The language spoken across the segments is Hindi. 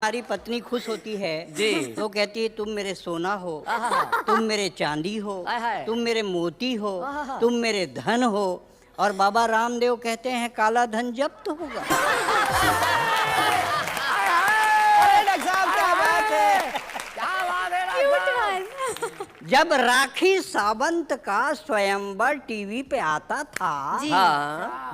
हमारी पत्नी खुश होती है जी। तो कहती है तुम मेरे सोना हो, तुम मेरे चांदी हो, तुम मेरे मोती हो, तुम मेरे धन हो। और बाबा रामदेव कहते हैं काला धन जब्त होगा। जब राखी सावंत का स्वयंवर टीवी पे आता था,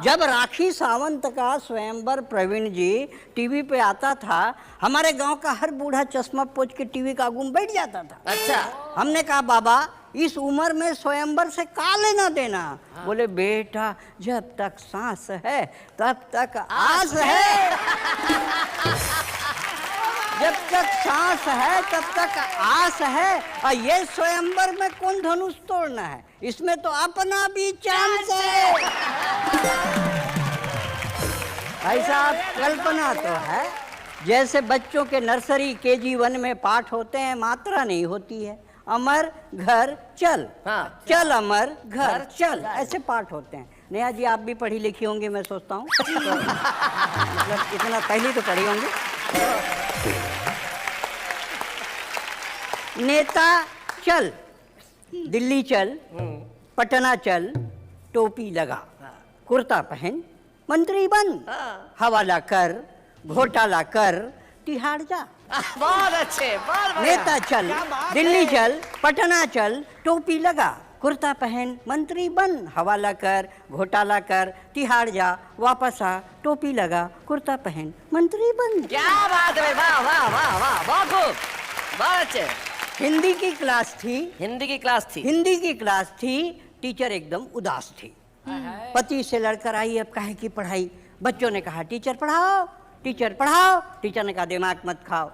जब राखी सावंत का स्वयंवर प्रवीण जी टीवी पे आता था, हमारे गांव का हर बूढ़ा चश्मा पोंछ के टीवी का आगू बैठ जाता था। अच्छा। हमने कहा बाबा इस उम्र में स्वयंवर से का लेना देना। बोले बेटा जब तक सांस है तब तक आस है। जब तक सांस है तब तक आस है। और ये स्वयंवर में कौन धनुष तोड़ना है, इसमें तो अपना भी चांस है। ऐसा कल्पना तो है जैसे बच्चों के नर्सरी KG 1 में पाठ होते हैं, मात्रा नहीं होती है। अमर घर चल, चल अमर घर चल, ऐसे पाठ होते हैं। नेहा जी आप भी पढ़ी लिखी होंगी मैं सोचता हूँ। मतलब इतना पहले तो पढ़ी होंगी। नेता चल, दिल्ली चल, पटना चल, टोपी लगा, कुर्ता पहन, मंत्री बन, हवाला कर, घोटाला कर, तिहाड़ जा। बहुत अच्छे, बहुत बढ़िया। नेता चल, दिल्ली चल, पटना चल, टोपी लगा, कुर्ता पहन, मंत्री बन, हवाला कर, घोटाला कर, तिहाड़ जा, वापस आ, टोपी लगा, कुर्ता पहन, मंत्री बन। क्या बात है, वाह वाह वाह वाह, बहुत खूब, बहुत अच्छे। हिंदी की क्लास थी, हिंदी की क्लास थी, हिंदी की क्लास थी। टीचर एकदम उदास थी। पति से लड़कर आई, अब काहे की पढ़ाई। बच्चों ने कहा टीचर पढ़ाओ, टीचर पढ़ाओ। टीचर ने कहा दिमाग मत खाओ,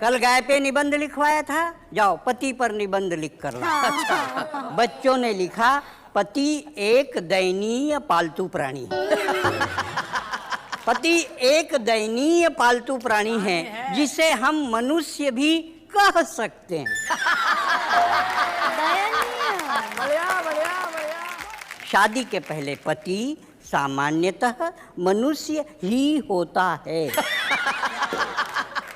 कल गाय पे निबंध लिखवाया था, जाओ पति पर निबंध लिख कर लाओ। अच्छा। बच्चों ने लिखा पति एक दयनीय पालतू प्राणी है। पति एक दयनीय पालतू प्राणी है जिसे हम मनुष्य भी कह सकते हैं। शादी के पहले पति सामान्यतः मनुष्य ही होता है।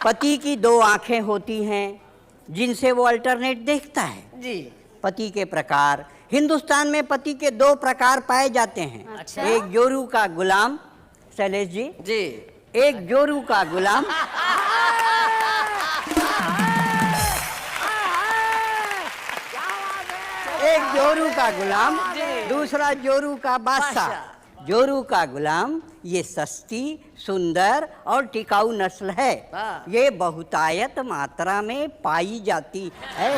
पति की 2 आंखें होती हैं जिनसे वो अल्टरनेट देखता है। जी। पति के प्रकार, हिंदुस्तान में पति के 2 प्रकार पाए जाते हैं। अच्छा। एक जोरू का गुलाम, शैलेश जी जी। एक जोरू का गुलाम, एक जोरू का गुलाम, दूसरा जोरू का बादशाह। जोरू का गुलाम ये सस्ती, सुंदर और टिकाऊ नस्ल है। ये बहुतायत मात्रा में पाई जाती है।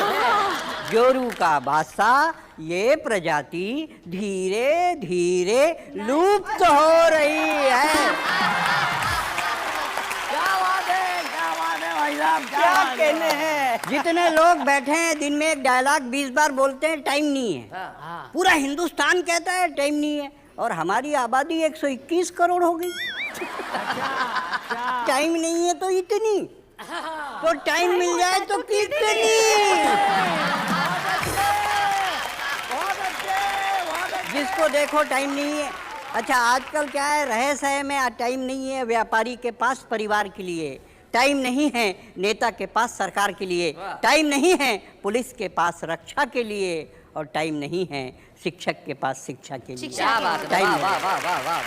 जोरू का बादशाह ये प्रजाति धीरे धीरे लुप्त हो रही है। क्या कहने हैं। जितने लोग बैठे हैं दिन में एक डायलॉग 20 बार बोलते हैं, टाइम नहीं है। पूरा हिंदुस्तान कहता है टाइम नहीं है, और हमारी आबादी 121 करोड़ हो गई। टाइम नहीं है तो इतनी, तो टाइम मिल जाए तो कितनी। जिसको देखो टाइम नहीं है। अच्छा आजकल क्या है, रहे सहे में टाइम नहीं है। व्यापारी के पास परिवार के लिए टाइम नहीं है, नेता के पास सरकार के लिए टाइम नहीं है, पुलिस के पास रक्षा के लिए, और टाइम नहीं है शिक्षक के पास शिक्षा के लिए। क्या बात है, वाह वाह वाह वाह वाह।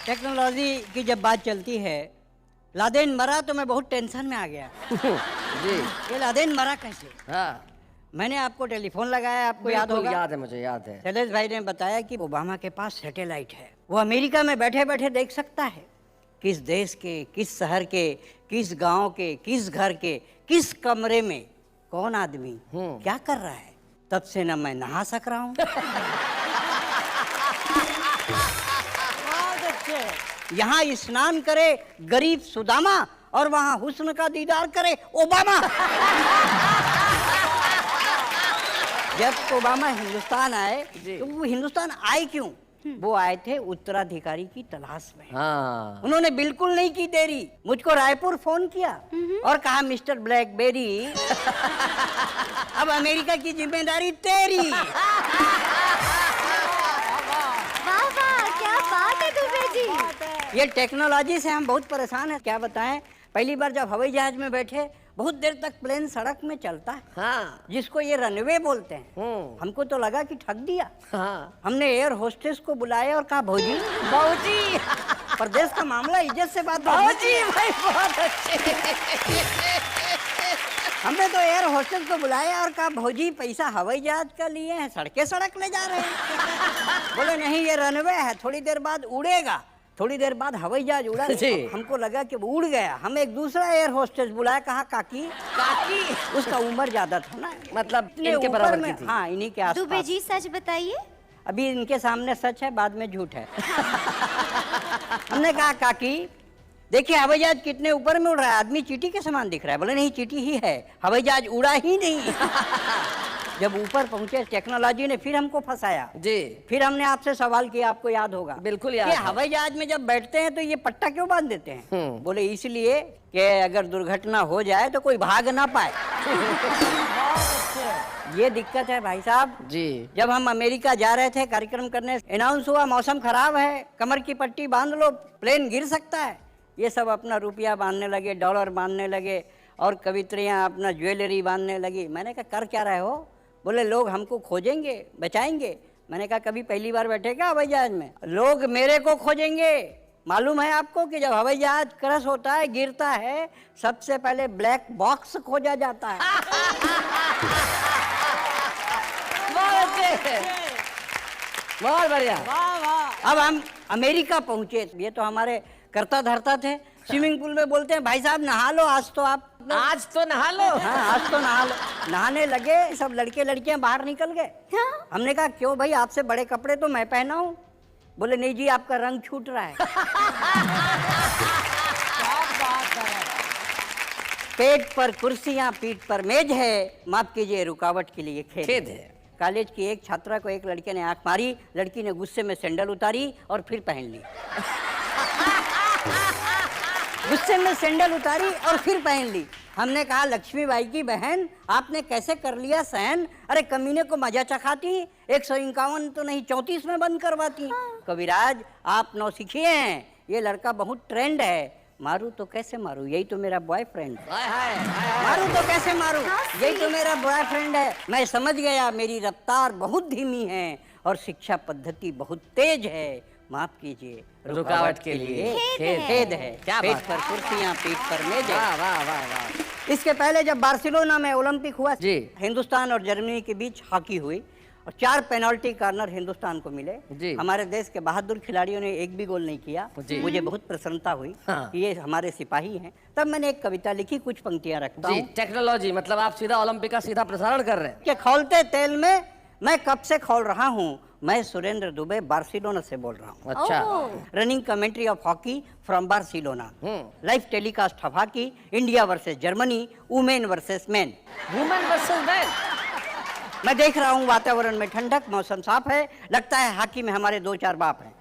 टेक्नोलॉजी की जब बात चलती है, लादेन मरा तो मैं बहुत टेंशन में आ गया। जी। ये लादेन मरा कैसे? हाँ। मैंने आपको टेलीफोन लगाया, आपको याद होगा। याद है, मुझे याद है। शैलेश भाई ने बताया कि ओबामा के पास सैटेलाइट है। वो अमेरिका में बैठे बैठे देख सकता है किस देश के, किस शहर के, किस गांव के, किस घर के, किस कमरे में कौन आदमी क्या कर रहा है। तब से न मैं नहा सक रहा हूँ। यहाँ स्नान करे गरीब सुदामा, और वहाँ हुस्न का दीदार करे ओबामा। जब ओबामा हिंदुस्तान आए तो वो हिंदुस्तान आए क्यों? वो आए थे उत्तराधिकारी की तलाश में। हाँ। उन्होंने बिल्कुल नहीं की देरी, मुझको रायपुर फोन किया और कहा मिस्टर ब्लैकबेरी अब अमेरिका की जिम्मेदारी तेरी। वाह वाह, क्या बात है दुबे जी। ये टेक्नोलॉजी से हम बहुत परेशान हैं, क्या बताएं। पहली बार जब हवाई जहाज में बैठे, बहुत देर तक प्लेन सड़क में चलता है, हाँ जिसको ये रनवे बोलते हैं। हमको तो लगा कि ठग दिया। हाँ हमने एयर होस्टेस को बुलाया और कहा भौजी बाबूजी प्रदेश का मामला इज्जत से बात बाबूजी भाई बहुत अच्छे। हमने तो एयर होस्टेस को बुलाया और कहा भौजी पैसा हवाई जहाज का लिए हैं, सड़के सड़क ले जा रहे हैं। बोले नहीं ये रनवे है, थोड़ी देर बाद उड़ेगा। थोड़ी देर बाद हवाई जहाज उड़ा। जी। हमको लगा कि वो उड़ गया। हम एक दूसरा एयर होस्टेस बुलाया, कहा काकी काकी उसका उम्र ज्यादा था ना, मतलब इतने इनके ऊपर बराबर में, की थी। हाँ इन्हीं के दुबे आसपास। जी सच बताइए। अभी इनके सामने सच है, बाद में झूठ है। हमने कहा काकी देखिए हवाई जहाज कितने ऊपर में उड़ रहा है, आदमी चींटी के समान दिख रहा है। बोले नहीं चींटी ही है, हवाई जहाज उड़ा ही नहीं। जब ऊपर पहुंचे टेक्नोलॉजी ने फिर हमको फंसाया जी फिर हमने आपसे सवाल किया, आपको याद होगा। बिल्कुल याद कि है। हवाई जहाज में जब बैठते हैं तो ये पट्टा क्यों बांध देते हैं? बोले इसलिए कि अगर दुर्घटना हो जाए तो कोई भाग ना पाए। ये दिक्कत है भाई साहब जी। जब हम अमेरिका जा रहे थे कार्यक्रम करने, अनाउंस हुआ मौसम खराब है, कमर की पट्टी बांध लो, प्लेन गिर सकता है। ये सब अपना रुपया बांधने लगे, डॉलर बांधने लगे और कवित्रियां अपना ज्वेलरी बांधने लगी। मैंने कहा कर क्या रहे हो? बोले लोग हमको खोजेंगे, बचाएंगे। मैंने कहा कभी पहली बार बैठे क्या हवाई जहाज में? लोग मेरे को खोजेंगे। मालूम है आपको कि जब हवाई जहाज क्रश होता है, गिरता है, सबसे पहले ब्लैक बॉक्स खोजा जाता है। बहुत अच्छे, बहुत बढ़िया। अब हम अमेरिका पहुंचे, ये तो हमारे करता धरता थे। स्विमिंग पूल में बोलते हैं भाई साहब नहा लो आज तो आप। आज तो नहा लो। हाँ आज तो नहा लो। नहाने लगे, सब लड़के लड़कियां बाहर निकल गए। हमने कहा क्यों भाई, आपसे बड़े कपड़े तो मैं पहना हूँ। बोले नहीं जी आपका रंग छूट रहा है। पेट पर कुर्सियां पीठ पर मेज है, माफ कीजिए रुकावट के लिए खेद है। कॉलेज की एक छात्रा को एक लड़के ने आंख मारी, लड़की ने गुस्से में सैंडल उतारी और फिर पहन ली। गुस्से में सैंडल उतारी और फिर पहन ली। हमने कहा लक्ष्मीबाई की बहन आपने कैसे कर लिया सहन? अरे कमीने को मजा चखाती, 151 तो नहीं 34 में बंद करवाती। कविराज आप नौसिखिए हैं, ये लड़का बहुत ट्रेंड है। मारू तो कैसे मारू, यही तो मेरा बॉयफ्रेंड है। मारू तो कैसे मारू, यही तो मेरा बॉयफ्रेंड है। मैं समझ गया मेरी रफ्तार बहुत धीमी है और शिक्षा पद्धति बहुत तेज है। माफ कीजिए रुकावट के लिए खेद है। क्या पेट बात पर कुर्सियां पीठ पर मेज है। वाह वाह वाह वाह। इसके पहले जब बार्सिलोना में ओलंपिक हुआ जी। हिंदुस्तान और जर्मनी के बीच हॉकी हुई और 4 पेनल्टी कॉर्नर हिंदुस्तान को मिले। जी। हमारे देश के बहादुर खिलाड़ियों ने एक भी गोल नहीं किया। जी। मुझे बहुत प्रसन्नता हुई हाँ। कि ये हमारे सिपाही हैं। तब मैंने एक कविता लिखी, कुछ पंक्तियां रखता जी हूँ। टेक्नोलॉजी मतलब आप सीधा ओलंपिक का सीधा प्रसारण कर रहे हैं। कि खौलते तेल में मैं कब से खौल रहा हूँ, मैं सुरेंद्र दुबे बार्सिलोना से बोल रहा हूँ। अच्छा running commentary of hockey from Barcelona. Live telecast of hockey, India versus Germany, women versus main. Women versus man. मैं देख रहा हूँ वातावरण में ठंडक, मौसम साफ है, लगता है हॉकी में हमारे 2-4 बाप हैं।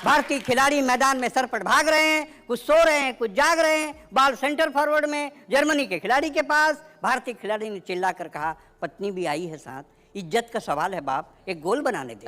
भारतीय खिलाड़ी मैदान में सरपट भाग रहे हैं, कुछ सो रहे हैं, कुछ जाग रहे हैं। बॉल सेंटर फॉरवर्ड में जर्मनी के खिलाड़ी के पास। भारतीय खिलाड़ी ने चिल्लाकर कहा पत्नी भी आई है साथ, इज्जत का सवाल है बाप, एक गोल बनाने दे।